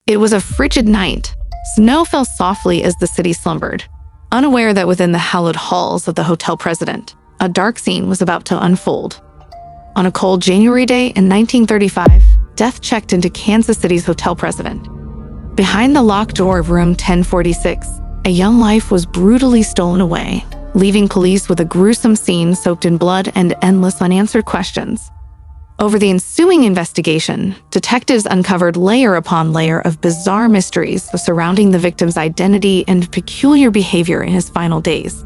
It was a frigid night. Snow fell softly as the city slumbered, unaware that within the hallowed halls of the hotel president, a dark scene was about to unfold. On a cold January day in 1935, death checked into Kansas City's hotel president. Behind the locked door of room 1046, a young life was brutally stolen away, leaving police with a gruesome scene soaked in blood and endless unanswered questions. Over the ensuing investigation, detectives uncovered layer upon layer of bizarre mysteries surrounding the victim's identity and peculiar behavior in his final days.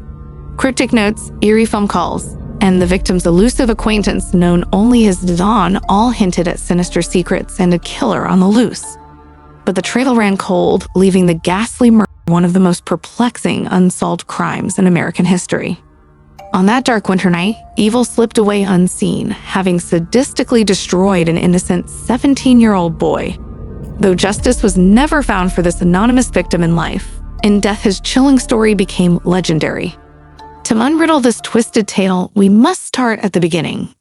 Cryptic notes, eerie phone calls, and the victim's elusive acquaintance known only as Dawn all hinted at sinister secrets and a killer on the loose. But the trail ran cold, leaving the ghastly murder one of the most perplexing unsolved crimes in American history. On that dark winter night, evil slipped away unseen, having sadistically destroyed an innocent 17-year-old boy. Though justice was never found for this anonymous victim in life, in death his chilling story became legendary. To unriddle this twisted tale, we must start at the beginning.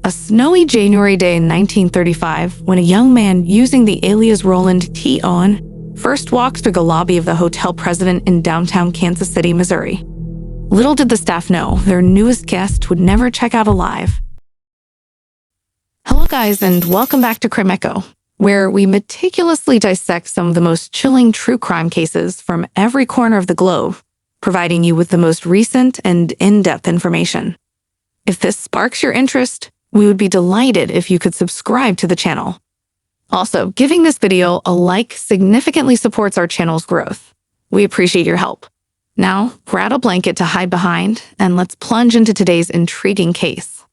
A snowy January day in 1935, when a young man using the alias Roland T. Owen first walked through the lobby of the hotel president in downtown Kansas City, Missouri. Little did the staff know, their newest guest would never check out alive. Hello guys, and welcome back to Crimeco, where we meticulously dissect some of the most chilling true crime cases from every corner of the globe, providing you with the most recent and in-depth information. If this sparks your interest, we would be delighted if you could subscribe to the channel. Also, giving this video a like significantly supports our channel's growth. We appreciate your help. Now, grab a blanket to hide behind, and let's plunge into today's intriguing case.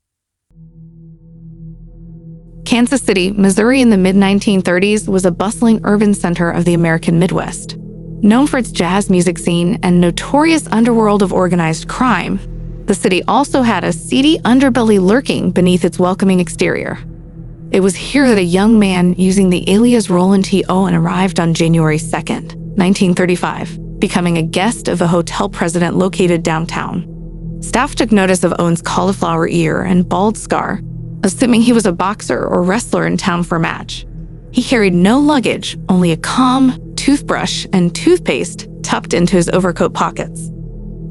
Kansas City, Missouri in the mid-1930s was a bustling urban center of the American Midwest. Known for its jazz music scene and notorious underworld of organized crime, the city also had a seedy underbelly lurking beneath its welcoming exterior. It was here that a young man using the alias Roland T. Owen arrived on January 2nd, 1935. Becoming a guest of the hotel president located downtown. Staff took notice of Owen's cauliflower ear and bald scar, assuming he was a boxer or wrestler in town for a match. He carried no luggage, only a comb, toothbrush, and toothpaste tucked into his overcoat pockets.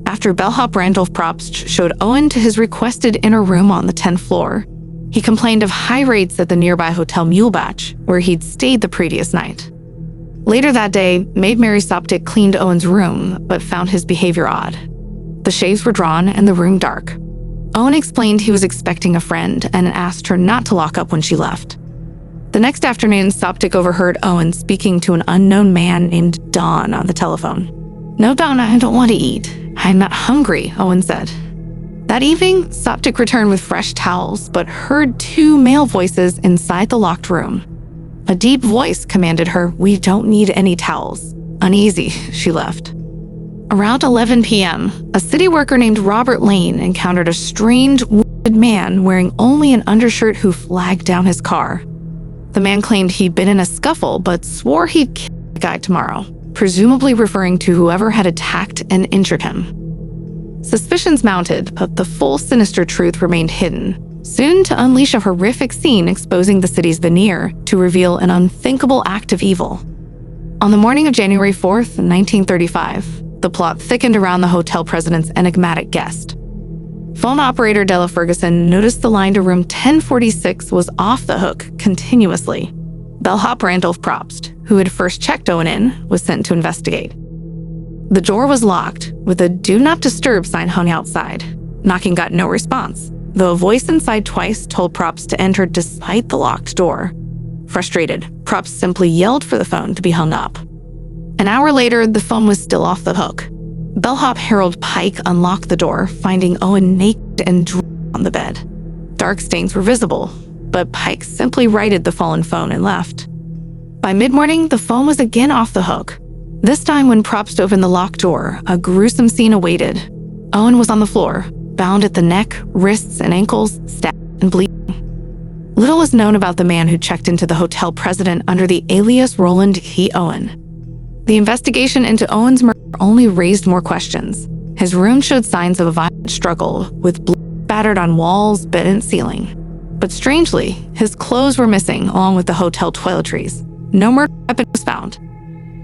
After bellhop Randolph Probst showed Owen to his requested inner room on the 10th floor, he complained of high rates at the nearby Hotel Mulebatch, where he'd stayed the previous night. Later that day, maid Mary Soptic cleaned Owen's room, but found his behavior odd. The shades were drawn and the room dark. Owen explained he was expecting a friend and asked her not to lock up when she left. The next afternoon, Soptic overheard Owen speaking to an unknown man named Don on the telephone. "No, Don, I don't want to eat. I'm not hungry," Owen said. That evening, Soptic returned with fresh towels, but heard two male voices inside the locked room. A deep voice commanded her, "We don't need any towels." Uneasy, she left. Around 11 p.m., a city worker named Robert Lane encountered a strange, wounded man wearing only an undershirt who flagged down his car. The man claimed he'd been in a scuffle, but swore he'd kill the guy tomorrow, presumably referring to whoever had attacked and injured him. Suspicions mounted, but the full sinister truth remained hidden, soon to unleash a horrific scene exposing the city's veneer to reveal an unthinkable act of evil. On the morning of January 4th, 1935, the plot thickened around the hotel president's enigmatic guest. Phone operator Della Ferguson noticed the line to room 1046 was off the hook continuously. Bellhop Randolph Probst, who had first checked Owen in, was sent to investigate. The door was locked, with a "Do Not Disturb" sign hung outside. Knocking got no response, though a voice inside twice told Probst to enter despite the locked door. Frustrated, Probst simply yelled for the phone to be hung up. An hour later, the phone was still off the hook. Bellhop Harold Pike unlocked the door, finding Owen naked and drunk on the bed. Dark stains were visible, but Pike simply righted the fallen phone and left. By mid-morning, the phone was again off the hook. This time when Probst opened the locked door, a gruesome scene awaited. Owen was on the floor, bound at the neck, wrists, and ankles, stabbed and bleeding. Little was known about the man who checked into the hotel president under the alias Roland T. Owen. The investigation into Owen's murder only raised more questions. His room showed signs of a violent struggle, with blood spattered on walls, bed, and ceiling. But strangely, his clothes were missing along with the hotel toiletries. No murder weapon was found.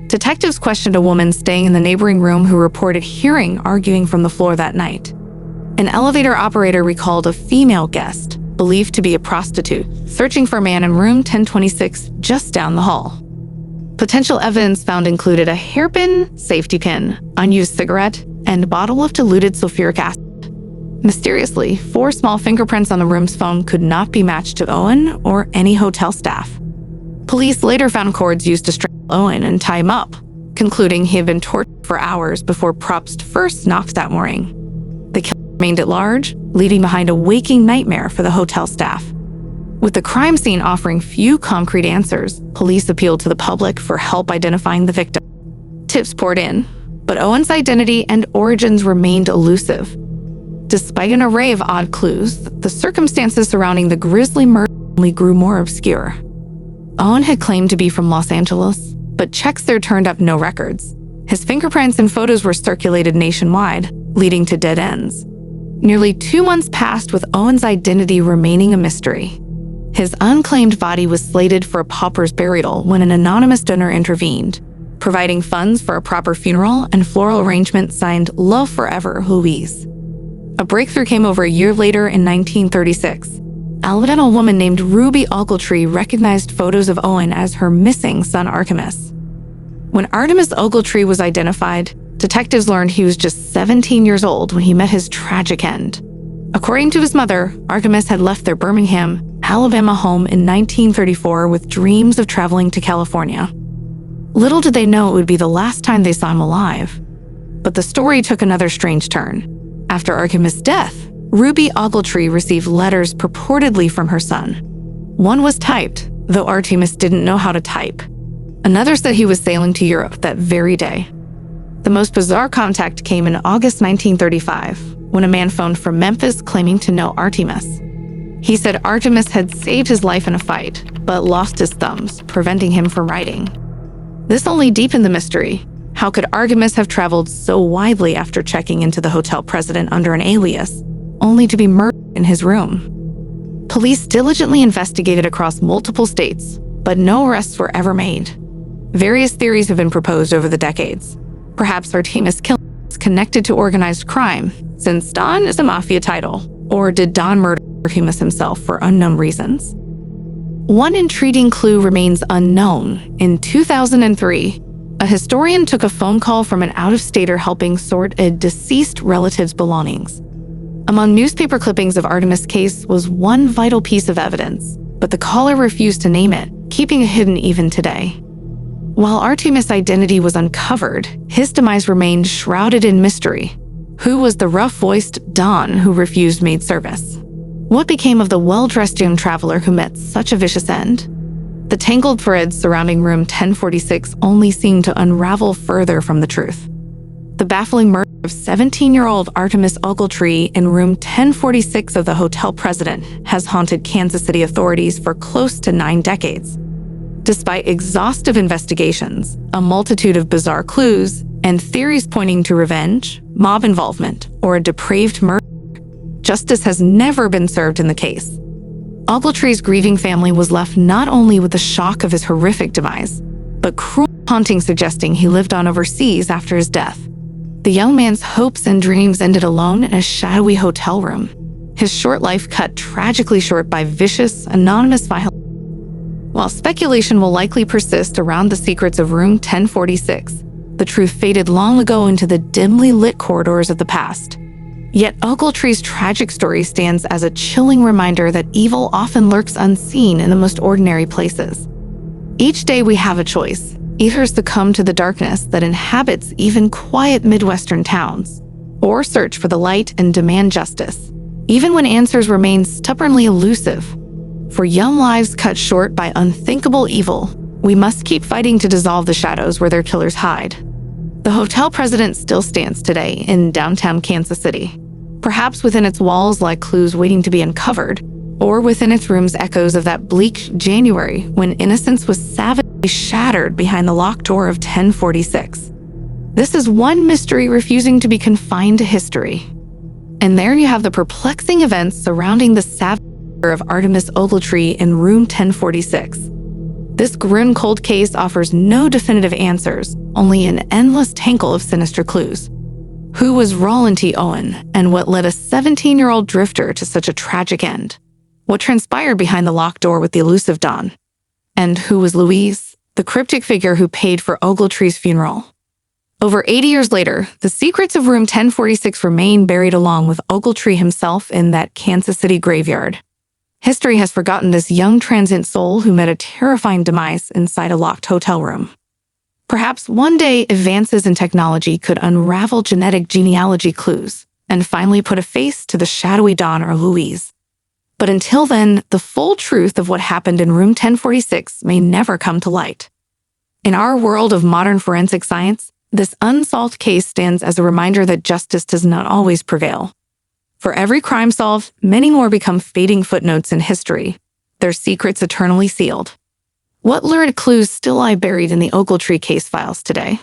Detectives questioned a woman staying in the neighboring room who reported hearing arguing from the floor that night. An elevator operator recalled a female guest, believed to be a prostitute, searching for a man in room 1026 just down the hall. Potential evidence found included a hairpin, safety pin, unused cigarette, and a bottle of diluted sulfuric acid. Mysteriously, 4 small fingerprints on the room's phone could not be matched to Owen or any hotel staff. Police later found cords used to strangle Owen and tie him up, concluding he had been tortured for hours before Probst first knocked that morning. The killer remained at large, leaving behind a waking nightmare for the hotel staff. With the crime scene offering few concrete answers, police appealed to the public for help identifying the victim. Tips poured in, but Owen's identity and origins remained elusive. Despite an array of odd clues, the circumstances surrounding the grisly murder only grew more obscure. Owen had claimed to be from Los Angeles, but checks there turned up no records. His fingerprints and photos were circulated nationwide, leading to dead ends. Nearly 2 months passed with Owen's identity remaining a mystery. His unclaimed body was slated for a pauper's burial when an anonymous donor intervened, providing funds for a proper funeral and floral arrangement signed Love Forever, Louise. A breakthrough came over a year later in 1936. Alabama woman named Ruby Ogletree recognized photos of Owen as her missing son Artemis. When Artemis Ogletree was identified, detectives learned he was just 17 years old when he met his tragic end. According to his mother, Artemis had left their Birmingham, Alabama home in 1934 with dreams of traveling to California. Little did they know it would be the last time they saw him alive. But the story took another strange turn. After Artemis' death, Ruby Ogletree received letters purportedly from her son. One was typed, though Artemis didn't know how to type. Another said he was sailing to Europe that very day. The most bizarre contact came in August 1935, when a man phoned from Memphis claiming to know Artemis. He said Artemis had saved his life in a fight, but lost his thumbs, preventing him from writing. This only deepened the mystery. How could Artemis have traveled so widely after checking into the hotel president under an alias, only to be murdered in his room? Police diligently investigated across multiple states, but no arrests were ever made. Various theories have been proposed over the decades. Perhaps Artemis' killing is connected to organized crime, since Don is a mafia title, or did Don murder Artemis himself for unknown reasons? One intriguing clue remains unknown. In 2003, a historian took a phone call from an out-of-stater helping sort a deceased relative's belongings. Among newspaper clippings of Artemis' case was one vital piece of evidence, but the caller refused to name it, keeping it hidden even today. While Artemis' identity was uncovered, his demise remained shrouded in mystery. Who was the rough-voiced Don who refused maid service? What became of the well-dressed young traveler who met such a vicious end? The tangled threads surrounding room 1046 only seemed to unravel further from the truth. The baffling murder of 17-year-old Artemis Ogletree in room 1046 of the hotel president has haunted Kansas City authorities for close to 9 decades. Despite exhaustive investigations, a multitude of bizarre clues, and theories pointing to revenge, mob involvement, or a depraved murder, justice has never been served in the case. Ogletree's grieving family was left not only with the shock of his horrific demise, but cruel haunting suggesting he lived on overseas after his death. The young man's hopes and dreams ended alone in a shadowy hotel room, his short life cut tragically short by vicious, anonymous violence. While speculation will likely persist around the secrets of room 1046, the truth faded long ago into the dimly lit corridors of the past. Yet Ogletree's tragic story stands as a chilling reminder that evil often lurks unseen in the most ordinary places. Each day we have a choice, either succumb to the darkness that inhabits even quiet Midwestern towns, or search for the light and demand justice, even when answers remain stubbornly elusive. For young lives cut short by unthinkable evil, we must keep fighting to dissolve the shadows where their killers hide. The hotel president still stands today in downtown Kansas City. Perhaps within its walls lie clues waiting to be uncovered, or within its rooms echoes of that bleak January when innocence was savagely shattered behind the locked door of 1046. This is one mystery refusing to be confined to history. And there you have the perplexing events surrounding the savage of Artemis Ogletree in room 1046. This grim cold case offers no definitive answers, only an endless tangle of sinister clues. Who was Roland T. Owen, and what led a 17-year-old drifter to such a tragic end? What transpired behind the locked door with the elusive Don? And who was Louise, the cryptic figure who paid for Ogletree's funeral? Over 80 years later, the secrets of room 1046 remain buried along with Ogletree himself in that Kansas City graveyard. History has forgotten this young transient soul who met a terrifying demise inside a locked hotel room. Perhaps one day advances in technology could unravel genetic genealogy clues and finally put a face to the shadowy Don or Louise. But until then, the full truth of what happened in room 1046 may never come to light. In our world of modern forensic science, this unsolved case stands as a reminder that justice does not always prevail. For every crime solved, many more become fading footnotes in history, their secrets eternally sealed. What lurid clues still lie buried in the Ogletree case files today?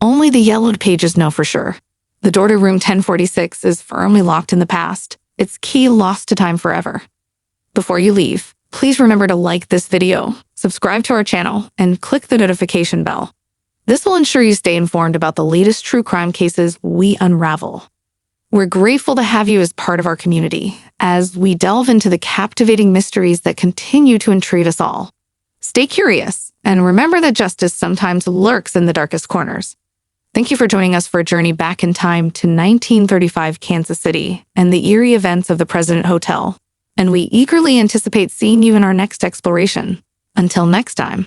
Only the yellowed pages know for sure. The door to room 1046 is firmly locked in the past, its key lost to time forever. Before you leave, please remember to like this video, subscribe to our channel, and click the notification bell. This will ensure you stay informed about the latest true crime cases we unravel. We're grateful to have you as part of our community as we delve into the captivating mysteries that continue to intrigue us all. Stay curious, and remember that justice sometimes lurks in the darkest corners. Thank you for joining us for a journey back in time to 1935 Kansas City and the eerie events of the President Hotel. And we eagerly anticipate seeing you in our next exploration. Until next time.